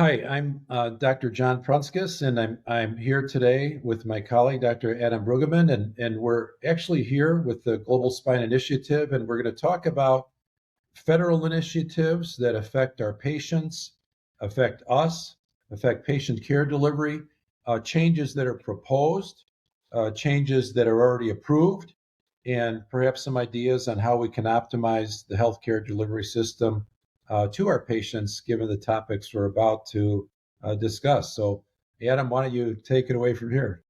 Hi, I'm Dr. John Prunskis, and I'm here today with my colleague, Dr. Adam Bruggeman, and we're actually here with the Global Spine Initiative, and we're going to talk about federal initiatives that affect our patients, affect us, affect patient care delivery, changes that are proposed, changes that are already approved, and perhaps some ideas on how we can optimize the healthcare delivery system to our patients, given the topics we're about to discuss. So, Adam, why don't you take it away from here?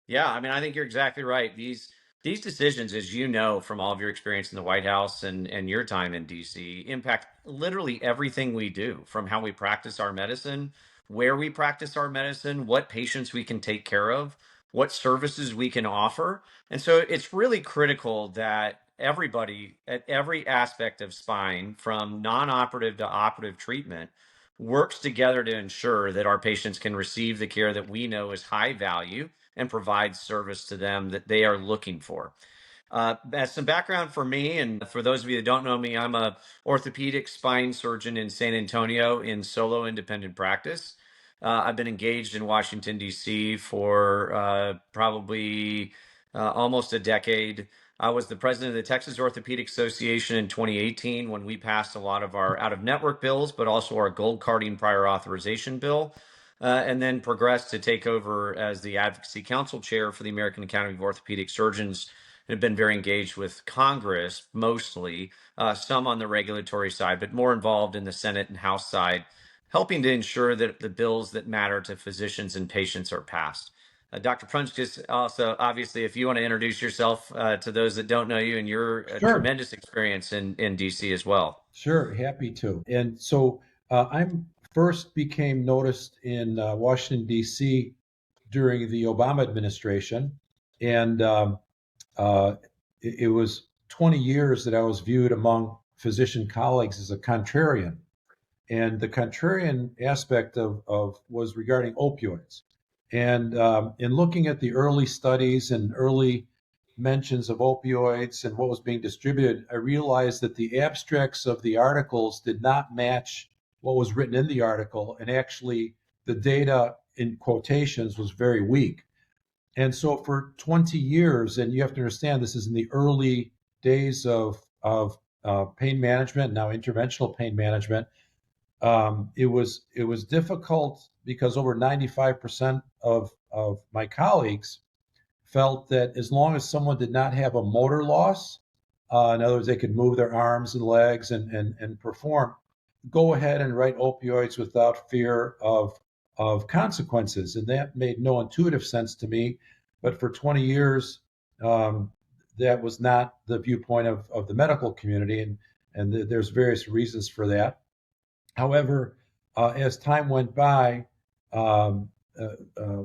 Yeah, I mean, I think you're exactly right. These decisions, as you know from all of your experience in the White House and your time in DC, impact literally everything we do, from how we practice our medicine, where we practice our medicine, what patients we can take care of, what services we can offer. And so it's really critical that everybody at every aspect of spine, from non-operative to operative treatment, works together to ensure that our patients can receive the care that we know is high value and provide service to them that they are looking for. As some background for me, and for those of you that don't know me, I'm a orthopedic spine surgeon in San Antonio in solo independent practice. I've been engaged in Washington, D.C. for probably almost a decade. I was the president of the Texas Orthopedic Association in 2018 when we passed a lot of our out of network bills, but also our gold carding prior authorization bill, and then progressed to take over as the Advocacy Council Chair for the American Academy of Orthopedic Surgeons. And have been very engaged with Congress, mostly, some on the regulatory side, but more involved in the Senate and House side, helping to ensure that the bills that matter to physicians and patients are passed. Dr. Prunskis, also, obviously, if you want to introduce yourself to those that don't know you, and your Sure, tremendous experience in DC as well. sure, happy to. And so I'm first became noticed in Washington, D.C. during the Obama administration, and uh, it was 20 years that I was viewed among physician colleagues as a contrarian. And the contrarian aspect of was regarding opioids. And in looking at the early studies and early mentions of opioids and what was being distributed, I realized that the abstracts of the articles did not match what was written in the article. And actually, the data in quotations was very weak. And so for 20 years, and you have to understand this is in the early days of pain management, now interventional pain management, it was difficult because over 95% of my colleagues felt that as long as someone did not have a motor loss, in other words, they could move their arms and legs and perform, go ahead and write opioids without fear of consequences. And that made no intuitive sense to me. But for 20 years, um, that was not the viewpoint of the medical community. And there's various reasons for that. However, as time went by, um,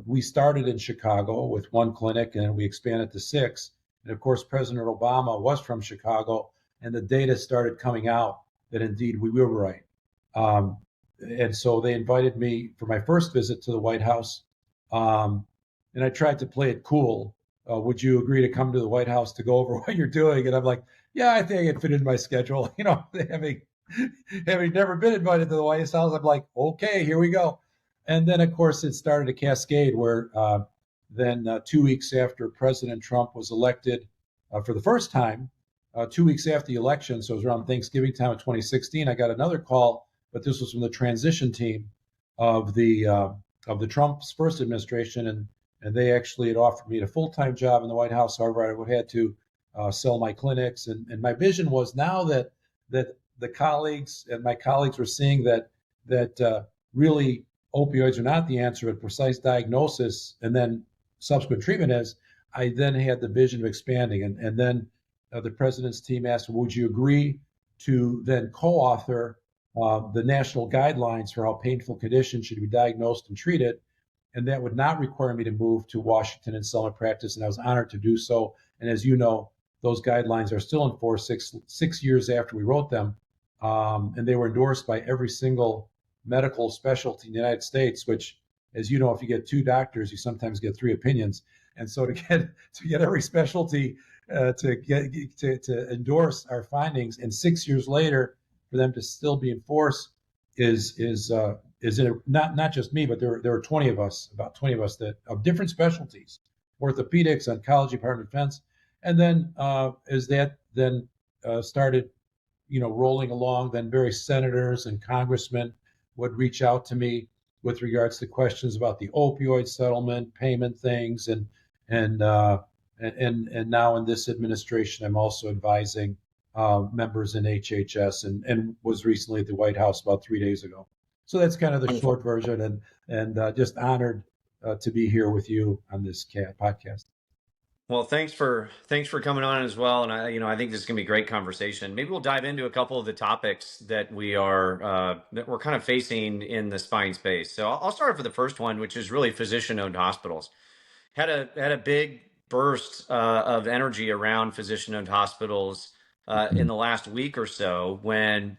we started in Chicago with one clinic and we expanded to six. And of course, President Obama was from Chicago, and the data started coming out that indeed we were right. Um, and so they invited me for my first visit to the White House. Um, and I tried to play it cool. Would you agree to come to the White House to go over what you're doing? And I'm like, yeah, I think I can fit in my schedule. Having having never been invited to the White House, I'm like, okay, here we go. And then, of course, it started a cascade where then 2 weeks after President Trump was elected for the first time, 2 weeks after the election, so it was around Thanksgiving time of 2016, I got another call, but this was from the transition team of the Trump's first administration, and they actually had offered me a full-time job in the White House. However, I would have had to sell my clinics, and my vision was now that the colleagues and my colleagues were seeing that really opioids are not the answer, but precise diagnosis and then subsequent treatment is. I then had the vision of expanding, and then the president's team asked, "Would you agree to then co-author the national guidelines for how painful conditions should be diagnosed and treated?" And that would not require me to move to Washington and sell my practice, and I was honored to do so. And as you know, those guidelines are still in force six years after we wrote them, and they were endorsed by every single medical specialty in the United States. Which, as you know, if you get two doctors, you sometimes get three opinions. And so to get every specialty to endorse our findings, and 6 years later for them to still be in force is is it not just me, but there are 20 of us, about 20 of us that of different specialties, orthopedics, oncology, department of defense, and then as that then started, rolling along, then various senators and congressmen would reach out to me with regards to questions about the opioid settlement, payment things, and and now in this administration, I'm also advising members in HHS, and was recently at the White House about 3 days ago. So that's kind of the Wonderful. short version, and just honored to be here with you on this podcast. Well, thanks for coming on as well, and I think this is gonna be a great conversation. Maybe we'll dive into a couple of the topics that we're kind of facing in the spine space. So I'll start off with the first one, which is really physician-owned hospitals. Had a big burst of energy around physician-owned hospitals in the last week or so when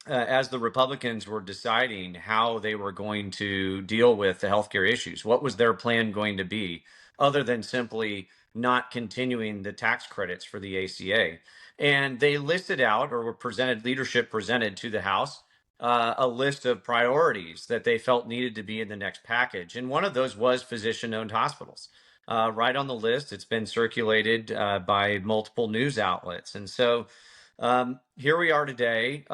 as the Republicans were deciding how they were going to deal with the healthcare issues. What was their plan going to be, other than simply not continuing the tax credits for the ACA? And they listed out, or were presented, leadership presented to the House, a list of priorities that they felt needed to be in the next package. And one of those was physician owned hospitals. Right on the list. It's been circulated by multiple news outlets. And so here we are today,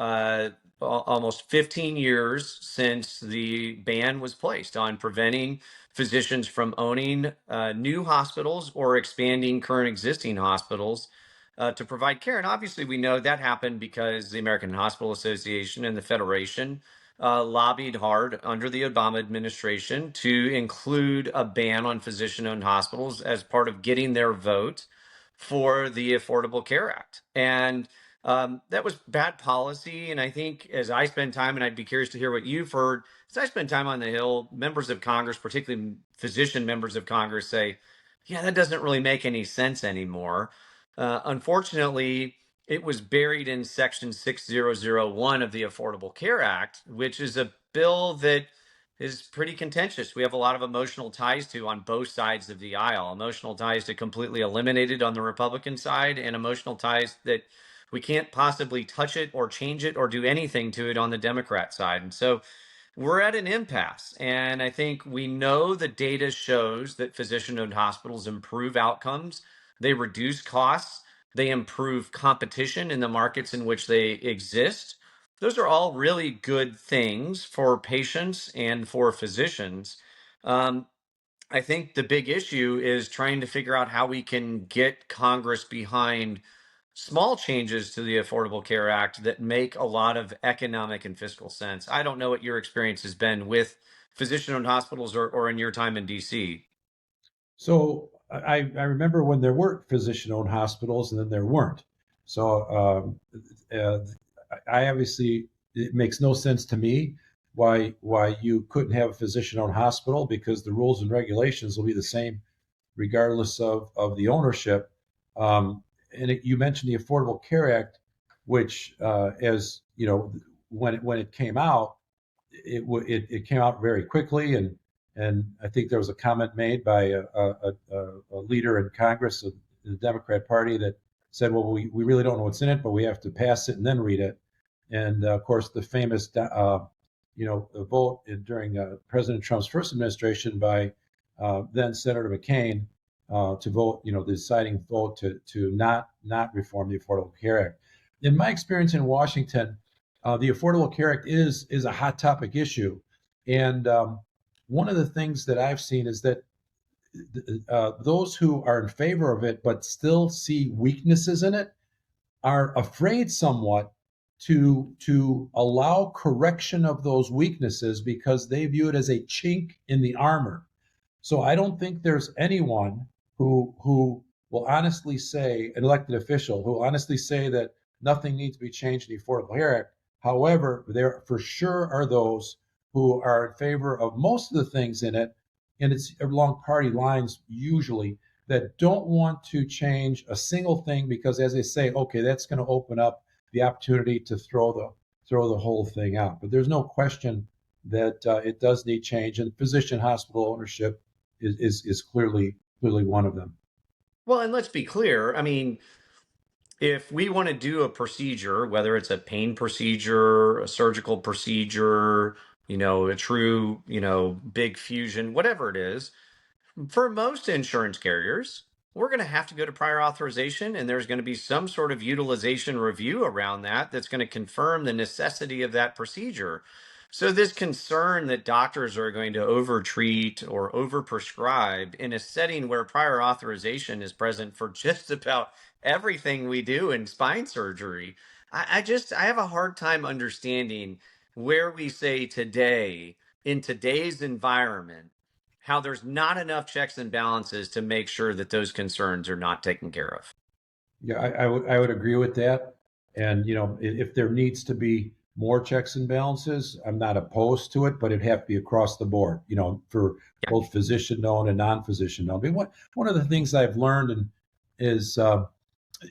almost 15 years since the ban was placed on preventing physicians from owning new hospitals or expanding current existing hospitals to provide care. And obviously, we know that happened because the American Hospital Association and the Federation lobbied hard under the Obama administration to include a ban on physician owned hospitals as part of getting their vote for the Affordable Care Act. And that was bad policy. And I think as I spend time, and I'd be curious to hear what you've heard, as I spend time on the Hill, members of Congress, particularly physician members of Congress, say, yeah, that doesn't really make any sense anymore. Unfortunately, it was buried in Section 6001 of the Affordable Care Act, which is a bill that is pretty contentious. We have a lot of emotional ties to on both sides of the aisle. Emotional ties to completely eliminate it on the Republican side, and emotional ties that we can't possibly touch it or change it or do anything to it on the Democrat side. And so we're at an impasse. And I think we know the data shows that physician owned hospitals improve outcomes, they reduce costs, they improve competition in the markets in which they exist. Those are all really good things for patients and for physicians. Um, I think the big issue is trying to figure out how we can get Congress behind small changes to the Affordable Care Act that make a lot of economic and fiscal sense. I don't know what your experience has been with physician owned hospitals or in your time in DC. So I remember when there were physician-owned hospitals, and then there weren't. So uh, I obviously, it makes no sense to me why you couldn't have a physician-owned hospital, because the rules and regulations will be the same regardless of the ownership. You mentioned the Affordable Care Act, which, as you know, when it came out, it came out very quickly, and I think there was a comment made by a leader in Congress of the Democrat Party that said, "Well, we really don't know what's in it, but we have to pass it and then read it." And of course, the famous vote during President Trump's first administration by then Senator McCain to vote, the deciding vote to not reform the Affordable Care Act. In my experience in Washington, the Affordable Care Act is a hot topic issue, and one of the things that I've seen is that those who are in favor of it but still see weaknesses in it are afraid somewhat to allow correction of those weaknesses, because they view it as a chink in the armor. So I don't think there's anyone who will honestly say, an elected official, who will honestly say that nothing needs to be changed in the Affordable Care Act. However, there for sure are those who are in favor of most of the things in it, and it's along party lines usually, that don't want to change a single thing, because, as they say, okay, that's going to open up the opportunity to throw the whole thing out. But there's no question that it does need change, and physician hospital ownership is clearly one of them. Well, and let's be clear. I mean, if we want to do a procedure, whether it's a pain procedure, a surgical procedure, a true, big fusion, whatever it is. For most insurance carriers, we're going to have to go to prior authorization, and there's going to be some sort of utilization review around that that's going to confirm the necessity of that procedure. So, this concern that doctors are going to overtreat or overprescribe in a setting where prior authorization is present for just about everything we do in spine surgery, I have a hard time understanding where we say today, in today's environment, how there's not enough checks and balances to make sure that those concerns are not taken care of. Yeah, I would agree with that. And if there needs to be more checks and balances, I'm not opposed to it, but it'd have to be across the board. For Yeah. both physician known and non-physician known. I mean, one of the things I've learned is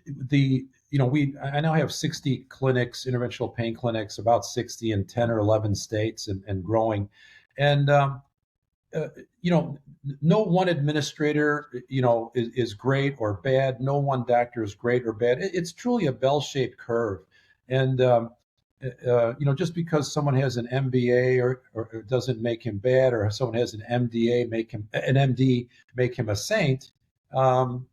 the we I now have 60 clinics, interventional pain clinics, about 60 in 10 or 11 states, and growing. And uh, you know, no one administrator, is great or bad. No one doctor is great or bad. It's truly a bell-shaped curve. And, just because someone has an MBA or it doesn't make him bad, or someone has an MD make him a saint. And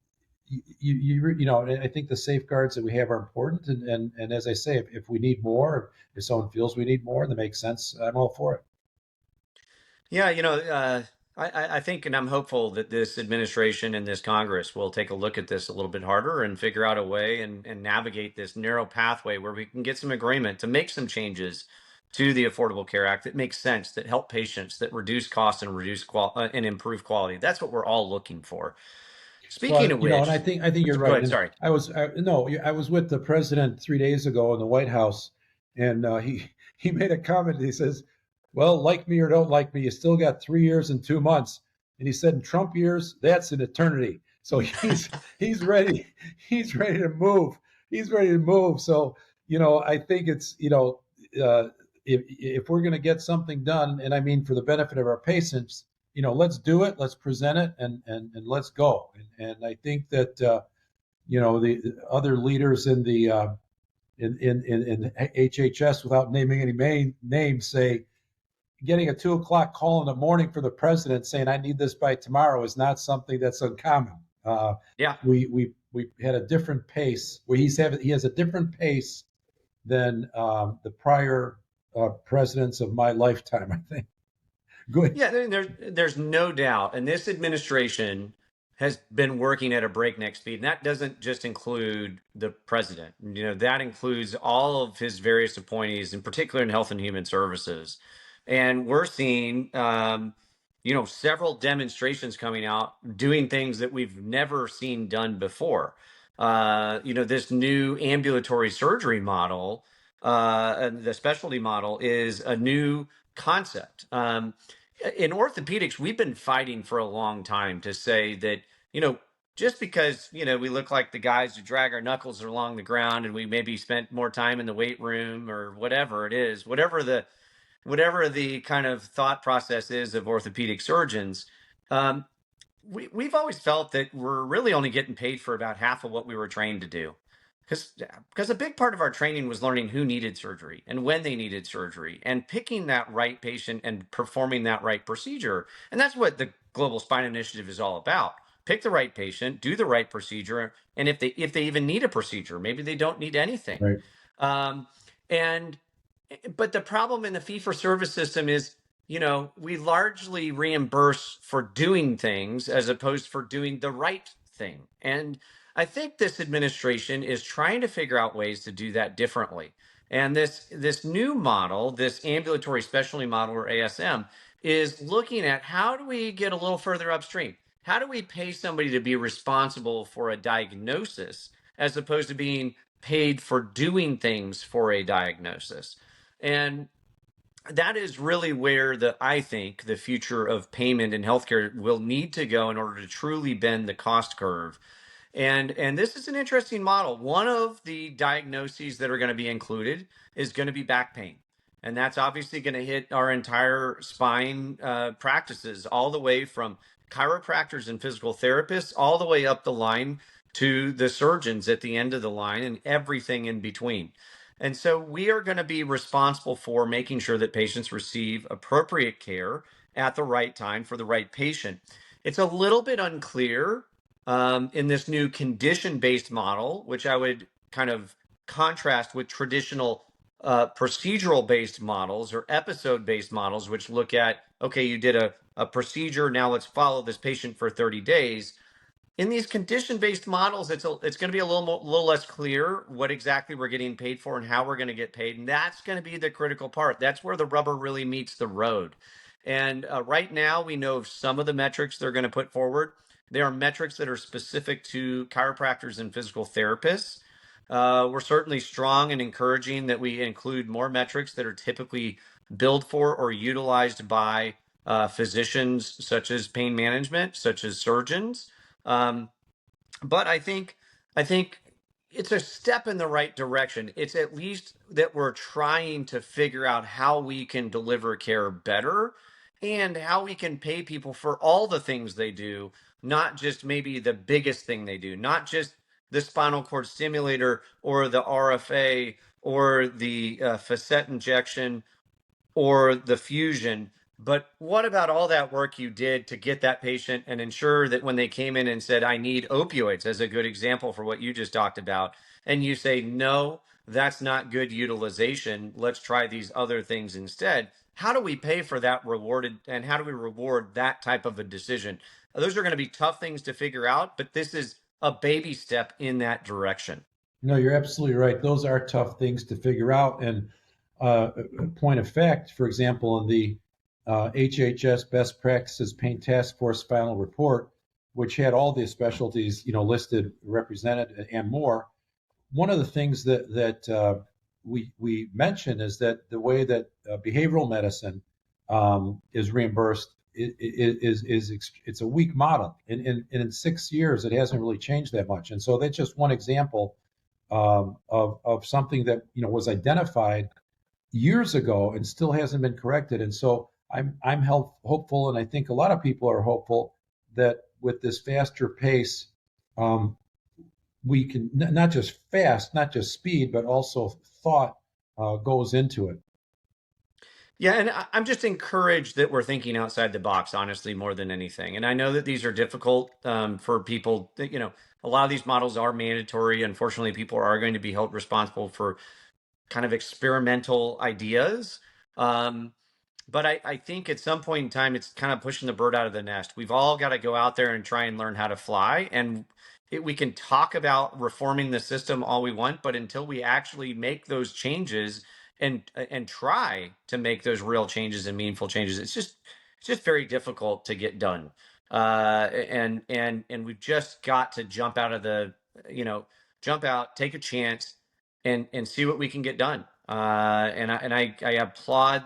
I think the safeguards that we have are important. And as I say, if we need more, if someone feels we need more, that makes sense. I'm all for it. Yeah, I think, and I'm hopeful that this administration and this Congress will take a look at this a little bit harder and figure out a way and navigate this narrow pathway where we can get some agreement to make some changes to the Affordable Care Act that makes sense, that help patients, that reduce costs and and improve quality. That's what we're all looking for. Speaking Well, of and I which, think you're go right. ahead. And Sorry. I was with the president 3 days ago in the White House, and he made a comment. He says, "Well, like me or don't like me, you still got 3 years and 2 months." And he said, "In Trump years, that's an eternity." So he's ready. He's ready to move. He's ready to move. So I think it's if we're going to get something done, and I mean for the benefit of our patients, let's do it, let's present it, and let's go. And I think that the other leaders in the in HHS, without naming any names, say getting a 2 o'clock call in the morning for the president saying I need this by tomorrow is not something that's uncommon. Yeah. We had a different pace. Where he has a different pace than the prior presidents of my lifetime. I think. Good. Yeah, there's no doubt. And this administration has been working at a breakneck speed. And that doesn't just include the president. That includes all of his various appointees, in particular in Health and Human Services. And we're seeing, several demonstrations coming out doing things that we've never seen done before. This new ambulatory surgery model, the specialty model, is a new concept. In orthopedics, we've been fighting for a long time to say that, just because, we look like the guys who drag our knuckles along the ground and we maybe spent more time in the weight room or whatever it is, whatever the kind of thought process is of orthopedic surgeons, um, we've always felt that we're really only getting paid for about half of what we were trained to do. Because a big part of our training was learning who needed surgery and when they needed surgery and picking that right patient and performing that right procedure. And that's what the Global Spine Initiative is all about. Pick the right patient, do the right procedure, and if they even need a procedure, maybe they don't need anything. Right. Um, and but the problem in the fee for service system is, we largely reimburse for doing things as opposed for doing the right thing. And I think this administration is trying to figure out ways to do that differently. And this new model, this ambulatory specialty model, or ASM, is looking at how do we get a little further upstream? How do we pay somebody to be responsible for a diagnosis as opposed to being paid for doing things for a diagnosis? And that is really where I think the future of payment in healthcare will need to go in order to truly bend the cost curve. And this is an interesting model. One of the diagnoses that are going to be included is going to be back pain. And that's obviously going to hit our entire spine practices, all the way from chiropractors and physical therapists, all the way up the line to the surgeons at the end of the line and everything in between. And so we are going to be responsible for making sure that patients receive appropriate care at the right time for the right patient. It's a little bit unclear in this new condition based model, which I would kind of contrast with traditional procedural based models or episode based models, which look at, okay, you did a procedure, now let's follow this patient for 30 days. In these condition-based models, it's going to be a little less clear what exactly we're getting paid for and how we're going to get paid, and that's going to be the critical part. That's where the rubber really meets the road. And right now, we know of some of the metrics they're going to put forward. There are metrics that are specific to chiropractors and physical therapists. We're certainly strong and encouraging that we include more metrics that are typically billed for or utilized by physicians, such as pain management, such as surgeons. Um, but I think it's a step in the right direction. It's at least that we're trying to figure out how we can deliver care better and how we can pay people for all the things they do, not just maybe the biggest thing they do, not just the spinal cord stimulator or the RFA or the facet injection or the fusion. But what about all that work you did to get that patient and ensure that when they came in and said, I need opioids, as a good example for what you just talked about, and you say, no, that's not good utilization. Let's try these other things instead. How do we pay for that rewarded and how do we reward that type of a decision? Those are going to be tough things to figure out, but this is a baby step in that direction. No, you're absolutely right. Those are tough things to figure out. And point of fact, for example, in the HHS Best Practices Pain Task Force final report, which had all the specialties, listed, represented, and more, one of the things that we mention is that the way that behavioral medicine is reimbursed is it's a weak model. And in 6 years, it hasn't really changed that much. And so that's just one example of something that was identified years ago and still hasn't been corrected. And so I'm hopeful, and I think a lot of people are hopeful that with this faster pace, um, we can not just fast, not just speed, but also thought goes into it. Yeah, and I'm just encouraged that we're thinking outside the box, honestly, more than anything. And I know that these are difficult for people. A lot of these models are mandatory. Unfortunately, people are going to be held responsible for kind of experimental ideas. Um, but I think at some point in time, it's kind of pushing the bird out of the nest. We've all got to go out there and try and learn how to fly. And we can talk about reforming the system all we want, but until we actually make those changes and try to make those real changes and meaningful changes, it's just very difficult to get done. And we've just got to jump out of the jump out, take a chance, and see what we can get done. And I applaud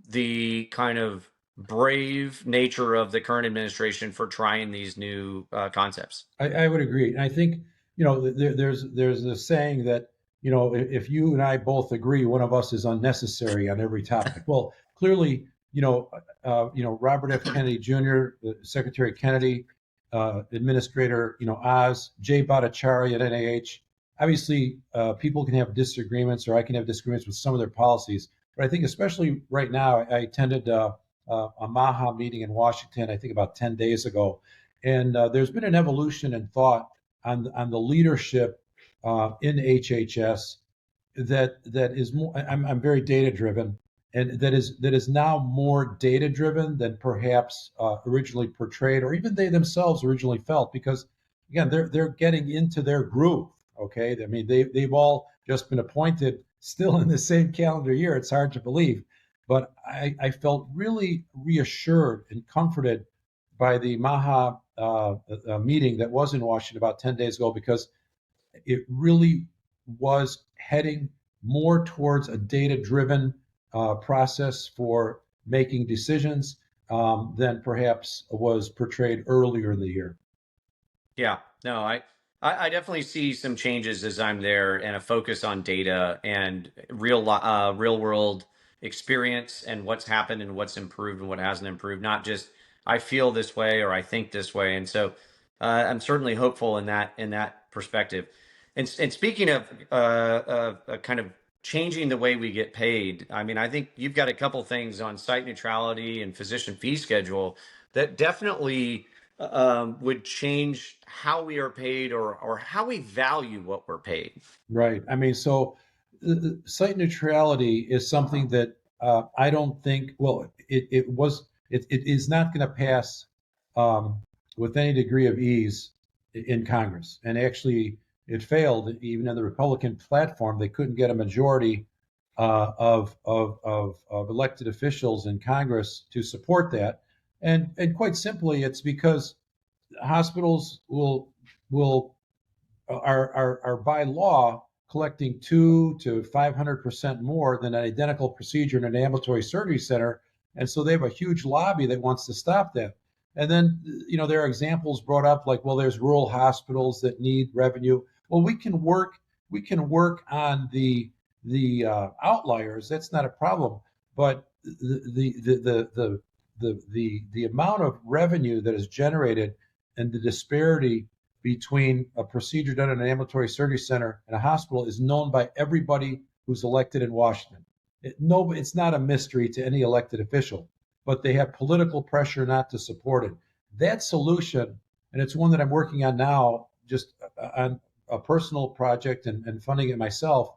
the kind of brave nature of the current administration for trying these new concepts. I would agree. And I think, there's a saying that, if you and I both agree, one of us is unnecessary on every topic. Well, clearly, Robert F. Kennedy Jr., Secretary Kennedy, Administrator, Oz, Jay Bhattacharya at NIH. Obviously, people can have disagreements, or I can have disagreements with some of their policies. But I think, especially right now, I attended a MAHA meeting in Washington, I think about 10 days ago. And there's been an evolution in thought on the leadership in HHS that is more. I'm very data driven, and that is now more data driven than perhaps originally portrayed, or even they themselves originally felt. Because again, they're getting into their groove. Okay, I mean they've all just been appointed still in the same calendar year. It's hard to believe, but I felt really reassured and comforted by the MAHA meeting that was in Washington about 10 days ago, because it really was heading more towards a data driven process for making decisions than perhaps was portrayed earlier in the year. Yeah, no, I definitely see some changes as I'm there and a focus on data and real world experience and what's happened and what's improved and what hasn't improved. Not just I feel this way or I think this way. And so I'm certainly hopeful in that perspective. And speaking of kind of changing the way we get paid. I mean, I think you've got a couple things on site neutrality and physician fee schedule that definitely would change how we are paid, or how we value what we're paid. Right. I mean, so site neutrality is something that I don't think, well, it is not going to pass um, with any degree of ease in Congress. And actually, it failed even in the Republican platform. They couldn't get a majority of elected officials in Congress to support that. And quite simply, it's because hospitals will are by law collecting 200 to 500% more than an identical procedure in an ambulatory surgery center, and so they have a huge lobby that wants to stop that. And then there are examples brought up like, well, there's rural hospitals that need revenue. Well, we can work on the outliers. That's not a problem, but the amount of revenue that is generated and the disparity between a procedure done in an ambulatory surgery center and a hospital is known by everybody who's elected in Washington. It's not a mystery to any elected official, but they have political pressure not to support it. That solution, and it's one that I'm working on now, just on a personal project and funding it myself,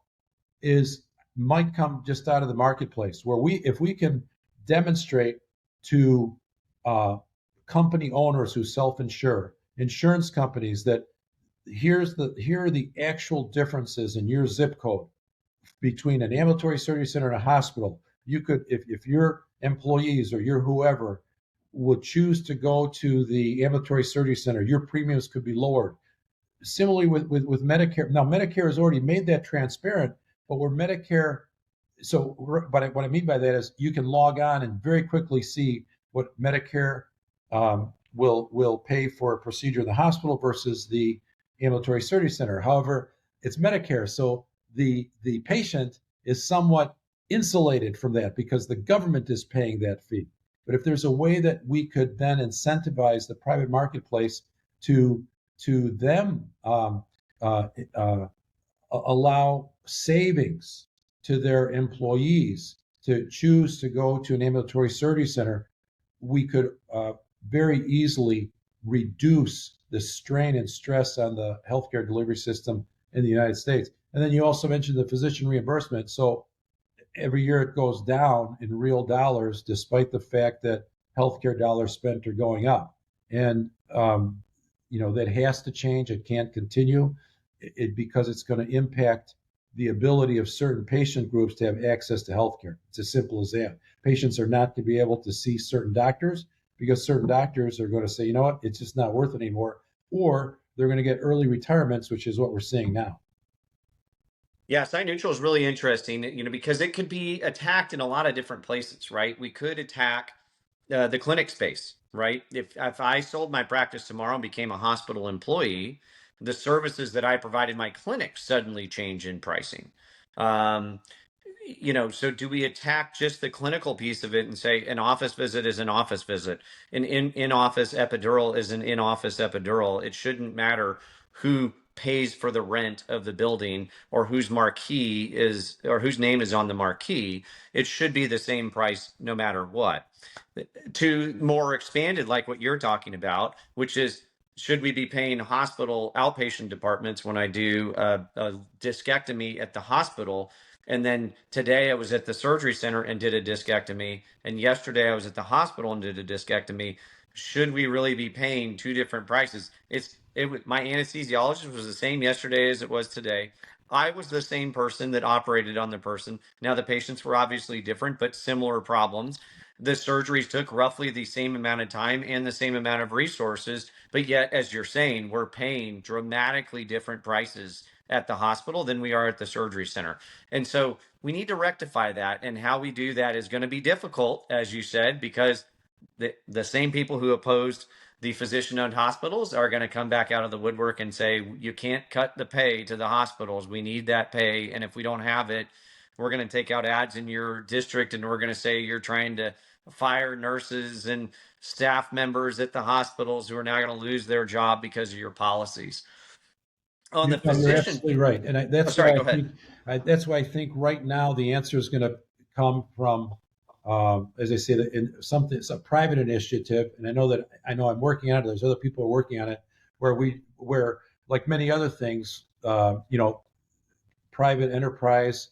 is might come just out of the marketplace where if we can demonstrate to uh, company owners who self-insure, insurance companies, that here are the actual differences in your zip code between an ambulatory surgery center and a hospital. You could, if your employees or your whoever would choose to go to the ambulatory surgery center, your premiums could be lowered. Similarly with Medicare. Now, Medicare has already made that transparent, but where Medicare, but what I mean by that is you can log on and very quickly see what Medicare will pay for a procedure in the hospital versus the ambulatory surgery center. However, it's Medicare, so the patient is somewhat insulated from that because the government is paying that fee. But if there's a way that we could then incentivize the private marketplace to them allow savings to their employees to choose to go to an ambulatory surgery center, we could very easily reduce the strain and stress on the healthcare delivery system in the United States. And then you also mentioned the physician reimbursement. So every year it goes down in real dollars, despite the fact that healthcare dollars spent are going up. And that has to change. It can't continue because it's going to impact the ability of certain patient groups to have access to healthcare. It's as simple as that. Patients are not to be able to see certain doctors because certain doctors are going to say, you know what, it's just not worth it anymore, or they're going to get early retirements, which is what we're seeing now. Yeah, site neutral is really interesting, because it could be attacked in a lot of different places, right? We could attack the clinic space, right? If I sold my practice tomorrow and became a hospital employee, the services that I provided my clinic suddenly change in pricing. Um, so do we attack just the clinical piece of it and say an office visit is an office visit, an in-office epidural is an in-office epidural? It shouldn't matter who pays for the rent of the building, or whose marquee is, or whose name is on the marquee. It should be the same price no matter what. To more expanded, like what you're talking about, which is, should we be paying hospital outpatient departments when I do a discectomy at the hospital? And then today I was at the surgery center and did a discectomy. And yesterday I was at the hospital and did a discectomy. Should we really be paying two different prices? My anesthesiologist was the same yesterday as it was today. I was the same person that operated on the person. Now the patients were obviously different, but similar problems. The surgeries took roughly the same amount of time and the same amount of resources, but yet, as you're saying, we're paying dramatically different prices at the hospital than we are at the surgery center. And so we need to rectify that. And how we do that is going to be difficult, as you said, because the same people who opposed the physician owned hospitals are going to come back out of the woodwork and say, you can't cut the pay to the hospitals. We need that pay. And if we don't have it, we're going to take out ads in your district and we're going to say you're trying to fire nurses and staff members at the hospitals who are now going to lose their job because of your policies. On the No, you're physician, absolutely right, and oh, that's sorry, why go ahead. that's why I think right now the answer is going to come from, as I say, in something. It's a private initiative, and I know I'm working on it. There's other people who are working on it, where like many other things, private enterprise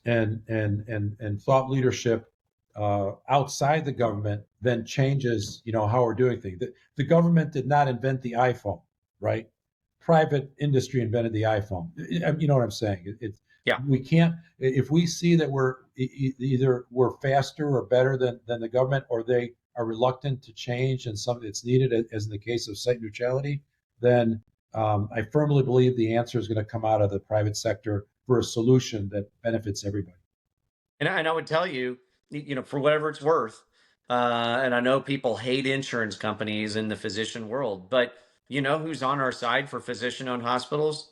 and thought leadership outside the government then changes how we're doing things. The government did not invent the iPhone, right? Private industry invented the iPhone. You know what I'm saying? Yeah. We can't, if we see that either we're faster or better than the government, or they are reluctant to change and something that's needed, as in the case of site neutrality, then I firmly believe the answer is going to come out of the private sector for a solution that benefits everybody. And I would tell you, for whatever it's worth, and I know people hate insurance companies in the physician world, but you know who's on our side for physician-owned hospitals?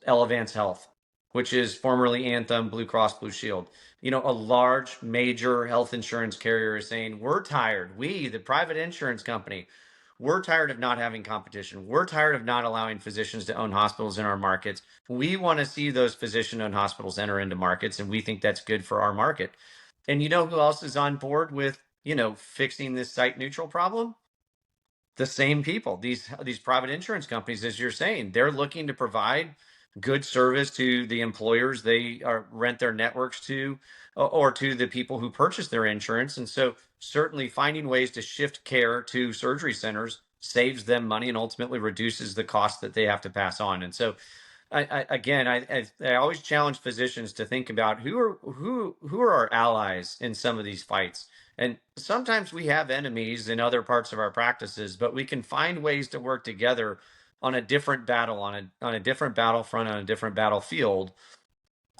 Elevance Health, which is formerly Anthem, Blue Cross Blue Shield. A large major health insurance carrier is saying, we're tired. We, the private insurance company, we're tired of not having competition. We're tired of not allowing physicians to own hospitals in our markets. We want to see those physician owned hospitals enter into markets, and we think that's good for our market. And you know who else is on board with, fixing this site neutral problem? The same people, these private insurance companies, as you're saying, they're looking to provide good service to the employers they are rent their networks to, or to the people who purchase their insurance. And so certainly finding ways to shift care to surgery centers saves them money and ultimately reduces the cost that they have to pass on. And so I always challenge physicians to think about who are our allies in some of these fights. And sometimes we have enemies in other parts of our practices, but we can find ways to work together on a different battle, on a different battlefront, on a different battlefield.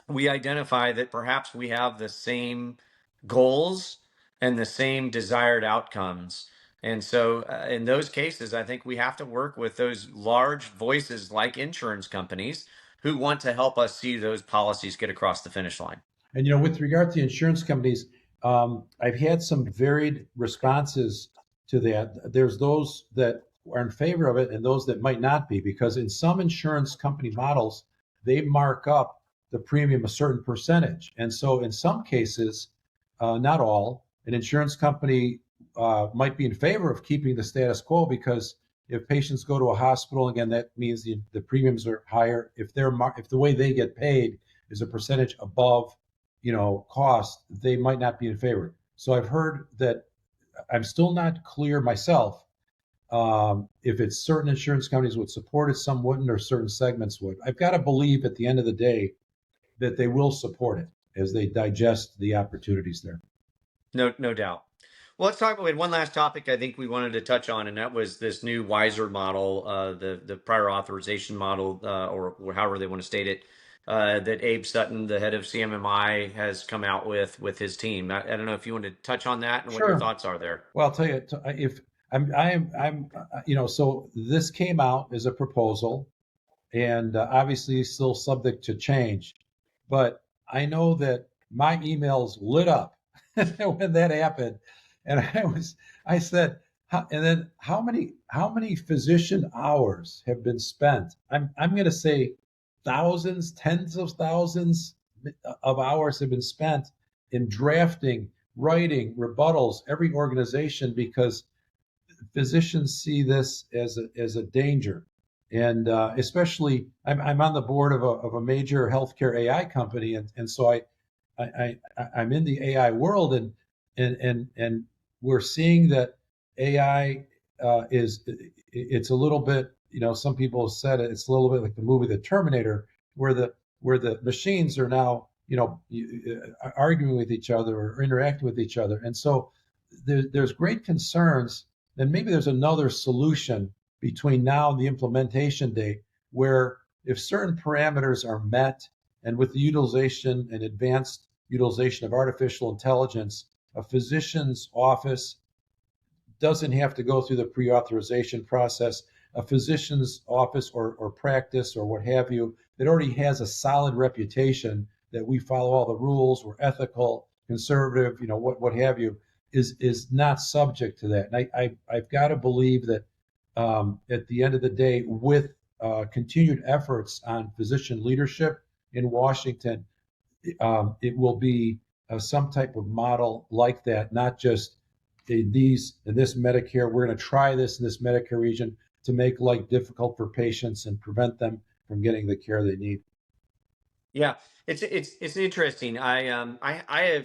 We identify that perhaps we have the same goals and the same desired outcomes. And so, in those cases, I think we have to work with those large voices like insurance companies who want to help us see those policies get across the finish line. And with regard to insurance companies, I've had some varied responses to that. There's those that are in favor of it and those that might not be, because in some insurance company models, they mark up the premium a certain percentage. And so in some cases, not all, an insurance company might be in favor of keeping the status quo, because if patients go to a hospital, again, that means the premiums are higher. If the way they get paid is a percentage above cost, they might not be in favor. So I've heard that. I'm still not clear myself if it's certain insurance companies would support it, some wouldn't, or certain segments would. I've got to believe at the end of the day that they will support it as they digest the opportunities there. No doubt. Well, let's talk about one last topic I think we wanted to touch on, and that was this new wiser model, the prior authorization model, or however they want to state it, that Abe Sutton, the head of CMMI, has come out with his team. I don't know if you want to touch on that and what your Sure. thoughts are there. Well, I'll tell you, if so this came out as a proposal, and obviously still subject to change. But I know that my emails lit up when that happened, and I said, and then how many physician hours have been spent? I'm going to say thousands, tens of thousands of hours have been spent in drafting, writing rebuttals, every organization, because physicians see this as a danger. And especially, I'm on the board of a major healthcare AI company, and so I'm in the AI world, and we're seeing that AI it's a little bit, some people have said it's a little bit like the movie The Terminator, where the machines are now arguing with each other or interacting with each other. And so there's great concerns, and maybe there's another solution between now and the implementation date, where if certain parameters are met, and with the utilization and advanced utilization of artificial intelligence, a physician's office doesn't have to go through the pre-authorization process. A physician's office or practice or what have you that already has a solid reputation that we follow all the rules, we're ethical, conservative, what have you, is not subject to that. And I've got to believe that at the end of the day, with continued efforts on physician leadership in Washington, it will be some type of model like that, not just in this Medicare. We're going to try this in this Medicare region to make life difficult for patients and prevent them from getting the care they need. Yeah, it's interesting. I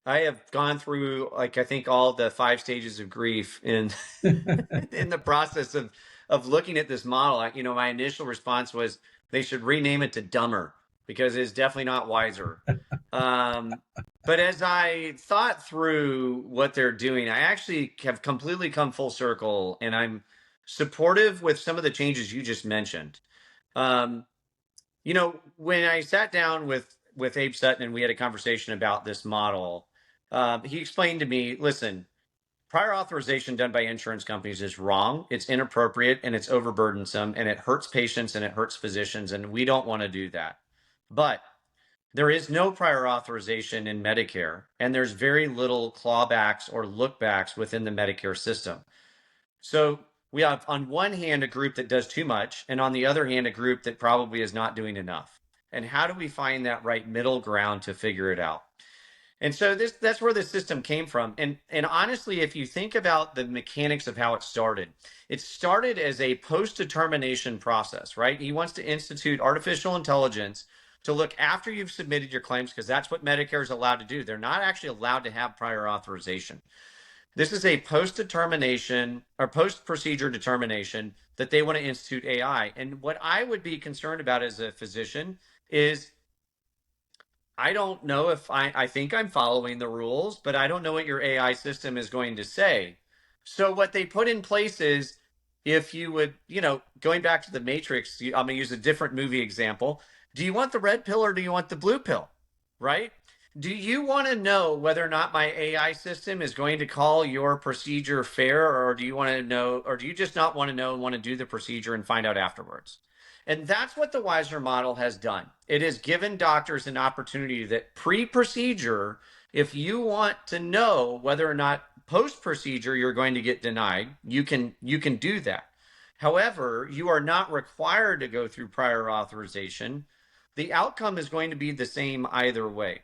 have gone through, like, I think all the five stages of grief in in the process of looking at this model. My initial response was they should rename it to Dumber, because it's definitely not wiser. Um, but as I thought through what they're doing, I actually have completely come full circle, and I'm supportive with some of the changes you just mentioned. Um, when I sat down with Abe Sutton and we had a conversation about this model, he explained to me, listen, prior authorization done by insurance companies is wrong, it's inappropriate, and it's overburdensome, and it hurts patients and it hurts physicians, and we don't want to do that. But there is no prior authorization in Medicare, and there's very little clawbacks or lookbacks within the Medicare system. So we have, on one hand, a group that does too much, and on the other hand, a group that probably is not doing enough. And how do we find that right middle ground to figure it out? And so that's where the system came from. And honestly, if you think about the mechanics of how it started as a post-determination process, right? He wants to institute artificial intelligence to look after you've submitted your claims, because that's what Medicare is allowed to do. They're not actually allowed to have prior authorization. This is a post determination or post procedure determination that they want to institute AI. And what I would be concerned about as a physician is, I don't know if I think I'm following the rules, but I don't know what your AI system is going to say. So what they put in place is, if you would, going back to the Matrix, I'm going to use a different movie example. Do you want the red pill or do you want the blue pill? Right? Do you want to know whether or not my AI system is going to call your procedure fair, or do you want to know, or do you just not want to know and want to do the procedure and find out afterwards? And that's what the Wiser model has done. It has given doctors an opportunity that pre-procedure, if you want to know whether or not post-procedure you're going to get denied, you can do that. However, you are not required to go through prior authorization. The outcome is going to be the same either way.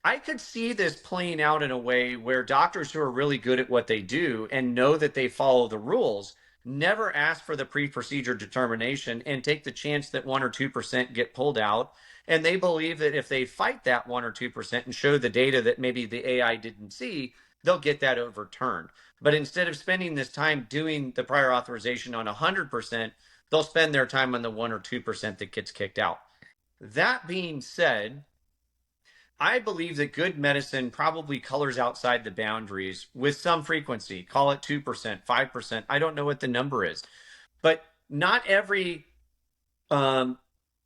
I could see this playing out in a way where doctors who are really good at what they do and know that they follow the rules never ask for the pre-procedure determination and take the chance that 1 or 2% get pulled out. And they believe that if they fight that 1 or 2% and show the data that maybe the AI didn't see, they'll get that overturned. But instead of spending this time doing the prior authorization on 100%, they'll spend their time on the 1 or 2% that gets kicked out. That being said, I believe that good medicine probably colors outside the boundaries with some frequency. Call it 2%, 5%. I don't know what the number is. But not every um,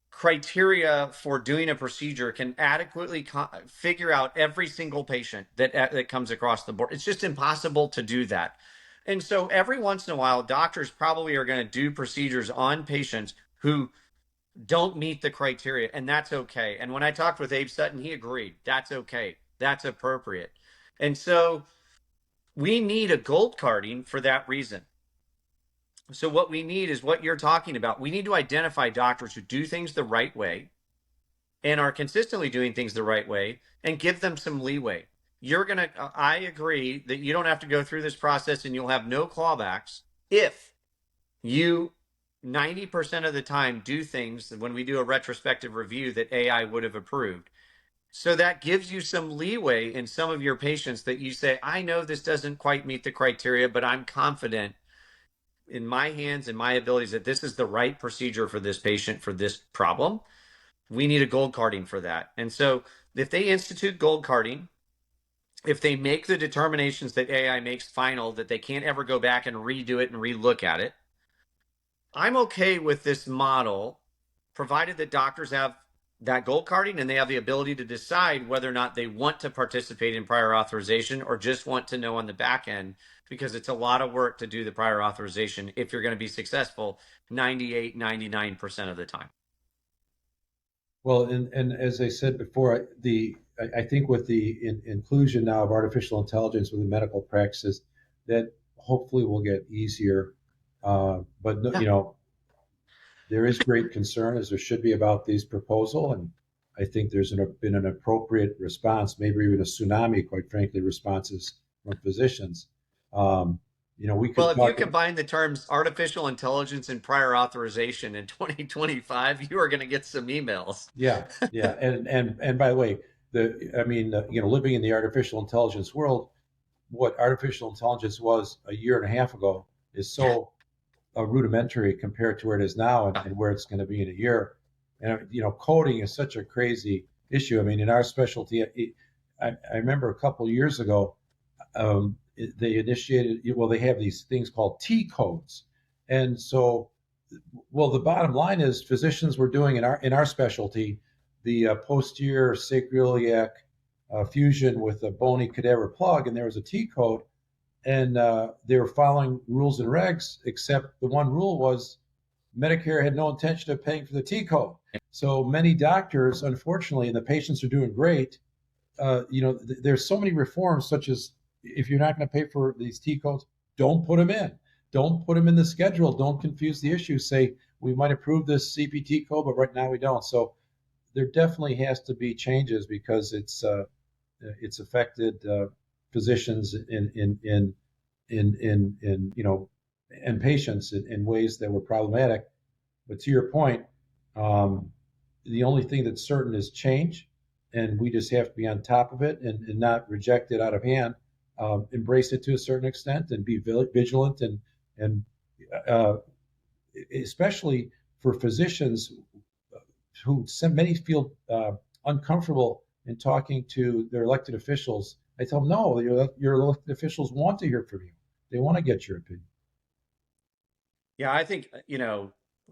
criteria for doing a procedure can adequately figure out every single patient that comes across the board. It's just impossible to do that. And so every once in a while, doctors probably are going to do procedures on patients who don't meet the criteria, and that's okay. And when I talked with Abe Sutton, he agreed. That's okay. That's appropriate. And so we need a gold carding for that reason. So what we need is what you're talking about. We need to identify doctors who do things the right way and are consistently doing things the right way, and give them some leeway. I agree that you don't have to go through this process and you'll have no clawbacks if you 90% of the time do things when we do a retrospective review that AI would have approved. So that gives you some leeway in some of your patients that you say, I know this doesn't quite meet the criteria, but I'm confident in my hands and my abilities that this is the right procedure for this patient for this problem. We need a gold carding for that. And so if they institute gold carding, if they make the determinations that AI makes final, that they can't ever go back and redo it and relook at it, I'm okay with this model, provided that doctors have that gold carding and they have the ability to decide whether or not they want to participate in prior authorization or just want to know on the back end, because it's a lot of work to do the prior authorization if you're going to be successful 98, 99% of the time. Well, and as I said before, I think with the inclusion now of artificial intelligence within medical practices, that hopefully will get easier. But Yeah. there is great concern, as there should be, about these proposal, and I think there's been an appropriate response, maybe even a tsunami, quite frankly, responses from physicians. Um, we Well, could if you talk. combine the terms artificial intelligence and prior authorization in 2025, you are going to get some emails. Yeah, yeah, and by the way, living in the artificial intelligence world, what artificial intelligence was a year and a half ago is so rudimentary compared to where it is now, and where it's going to be in a year. And coding is such a crazy issue. I mean, in our specialty, I remember a couple of years ago, they initiated. Well, they have these things called T codes, and so, well, the bottom line is physicians were doing in our specialty the posterior sacroiliac fusion with a bony cadaver plug, and there was a T code, and they were following rules and regs, except the one rule was Medicare had no intention of paying for the T code. So many doctors, unfortunately, and the patients are doing great. There's so many reforms, such as if you're not going to pay for these T codes, don't put them in. Don't put them in the schedule. Don't confuse the issue. Say we might approve this CPT code, but right now we don't. So there definitely has to be changes, because it's affected physicians and patients in ways that were problematic. But to your point, um, the only thing that's certain is change, and we just have to be on top of it, and not reject it out of hand. Embrace it to a certain extent, and be vigilant, and uh, especially for physicians who many feel uncomfortable in talking to their elected officials. I tell them, no, your elected officials want to hear from you. They want to get your opinion. Yeah, I think,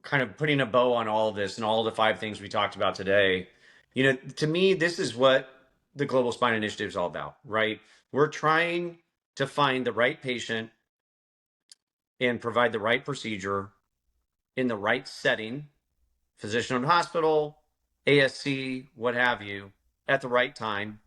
kind of putting a bow on all of this and all the five things we talked about today, to me, this is what the Global Spine Initiative is all about, right? We're trying to find the right patient and provide the right procedure in the right setting, physician owned hospital, ASC, what have you, at the right time.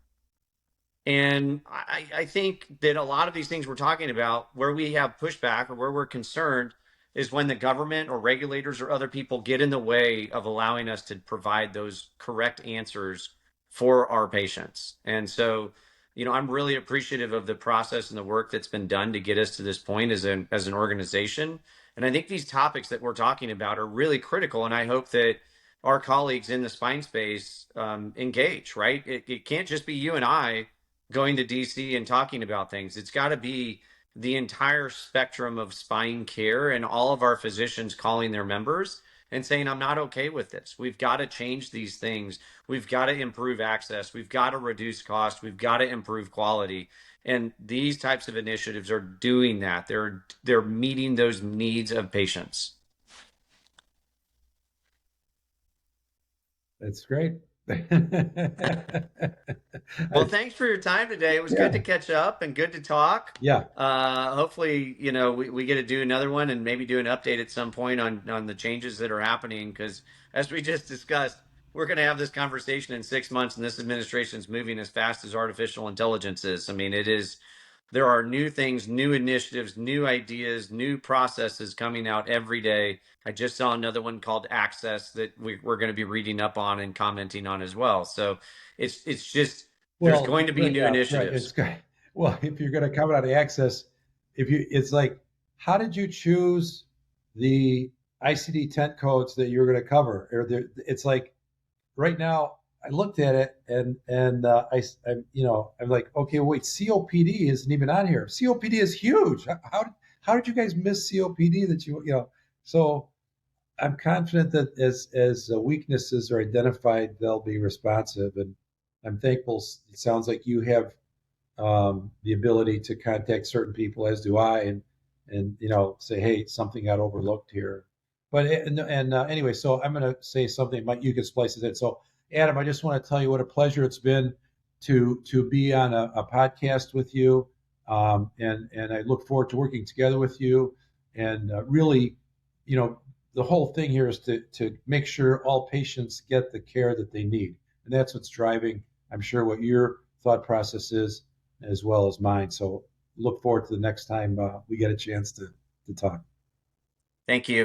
And I think that a lot of these things we're talking about, where we have pushback or where we're concerned, is when the government or regulators or other people get in the way of allowing us to provide those correct answers for our patients. And so, I'm really appreciative of the process and the work that's been done to get us to this point as an organization. And I think these topics that we're talking about are really critical. And I hope that our colleagues in the spine space engage, right? It can't just be you and I going to DC and talking about things. It's got to be the entire spectrum of spine care and all of our physicians calling their members and saying, I'm not okay with this. We've got to change these things. We've got to improve access. We've got to reduce cost. We've got to improve quality. And these types of initiatives are doing that. They're meeting those needs of patients. That's great. Well, thanks for your time today. It was good to Yeah, catch up and good to talk. yeah. Hopefully, we get to do another one and maybe do an update at some point on the changes that are happening. Because as we just discussed, we're going to have this conversation in 6 months, and this administration is moving as fast as artificial intelligence is. I mean, it is. There are new things, new initiatives, new ideas, new processes coming out every day. I just saw another one called Access that we're going to be reading up on and commenting on as well. So it's just there's Well, going to be right, new yeah, right. initiatives. It's good. Well, if you're going to come out of access, it's like, how did you choose the ICD-10 codes that you're going to cover? It's like, right now, I looked at it, and I'm like, okay, wait, COPD isn't even on here. COPD is huge. How did you guys miss COPD? So I'm confident that as weaknesses are identified, they'll be responsive, and I'm thankful. It sounds like you have the ability to contact certain people, as do I, and say, hey, something got overlooked here. But anyway, so I'm going to say something. You can splice it in. So, Adam, I just want to tell you what a pleasure it's been to be on a podcast with you, and I look forward to working together with you. And really, you know, the whole thing here is to make sure all patients get the care that they need, and that's what's driving, I'm sure, what your thought process is, as well as mine. So look forward to the next time we get a chance to talk. Thank you.